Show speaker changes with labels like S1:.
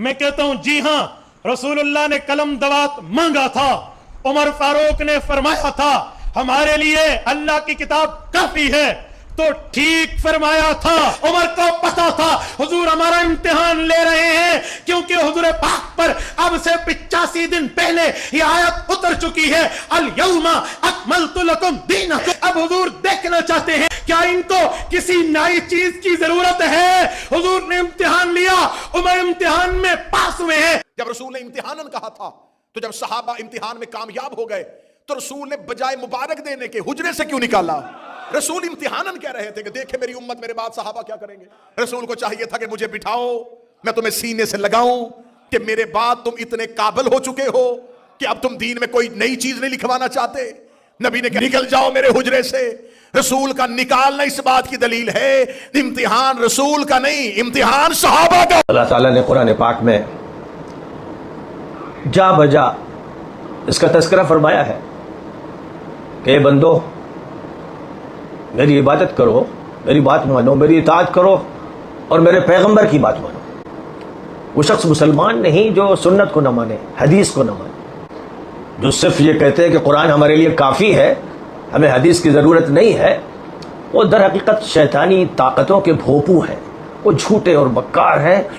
S1: मैं कहता हूं जी हां, रसूलुल्लाह ने कलम दवात मांगा था, उमर फारूक ने फरमाया था हमारे लिए अल्लाह की किताब काफी है, तो ठीक फरमाया था। उमर को पता था हुजूर हमारा इम्तिहान ले रहे हैं, क्योंकि हुजूर पाक पर अब से 85 दिन पहले ये आयत उतर चुकी है, अल यौमा अकमलतु लकुम दीनकुम। अब हुजूर देखना चाहते हैं क्या इनको किसी नई चीज की जरूरत है। हुजूर ने इम्तिहान लिया, उमर इम्तिहान में पास हुए हैं।
S2: जब रसूल ने इम्तिहानन कहा था, तो जब सहाबा इम्तिहान में कामयाब हो गए, तो रसूल ने बजाय मुबारक देने के हुजरे से क्यों निकाला? रसूल इम्तिहानन कह रहे थे कि देखे मेरी उम्मत मेरे बाद सहाबा क्या करेंगे। रसूल को चाहिए था कि मुझे बिठाओ, मैं तुम्हें सीने से लगाऊं कि मेरे बाद तुम इतने काबिल हो चुके हो कि अब तुम दीन में कोई नई चीज नहीं लिखवाना चाहते। नबी ने कहा निकल जाओ मेरे हुजरे से। रसूल का निकालना इस बात की दलील है इम्तिहान रसूल का नहीं, इम्तिहान सहाबा का।
S3: अल्लाह ताला ने कुरान पाक में जा बजा इसका तज़किरा फरमाया है कि बंदो मेरी इबादत करो, मेरी बात मानो, मेरी इताअत करो और मेरे पैगंबर की बात मानो। वो शख्स मुसलमान नहीं जो सुन्नत को न माने, हदीस को न माने, जो सिर्फ ये कहते हैं कि कुरान हमारे लिए काफ़ी है, हमें हदीस की ज़रूरत नहीं है, वो दर हकीकत शैतानी ताकतों के भोपू हैं, वो झूठे और बक्कार हैं।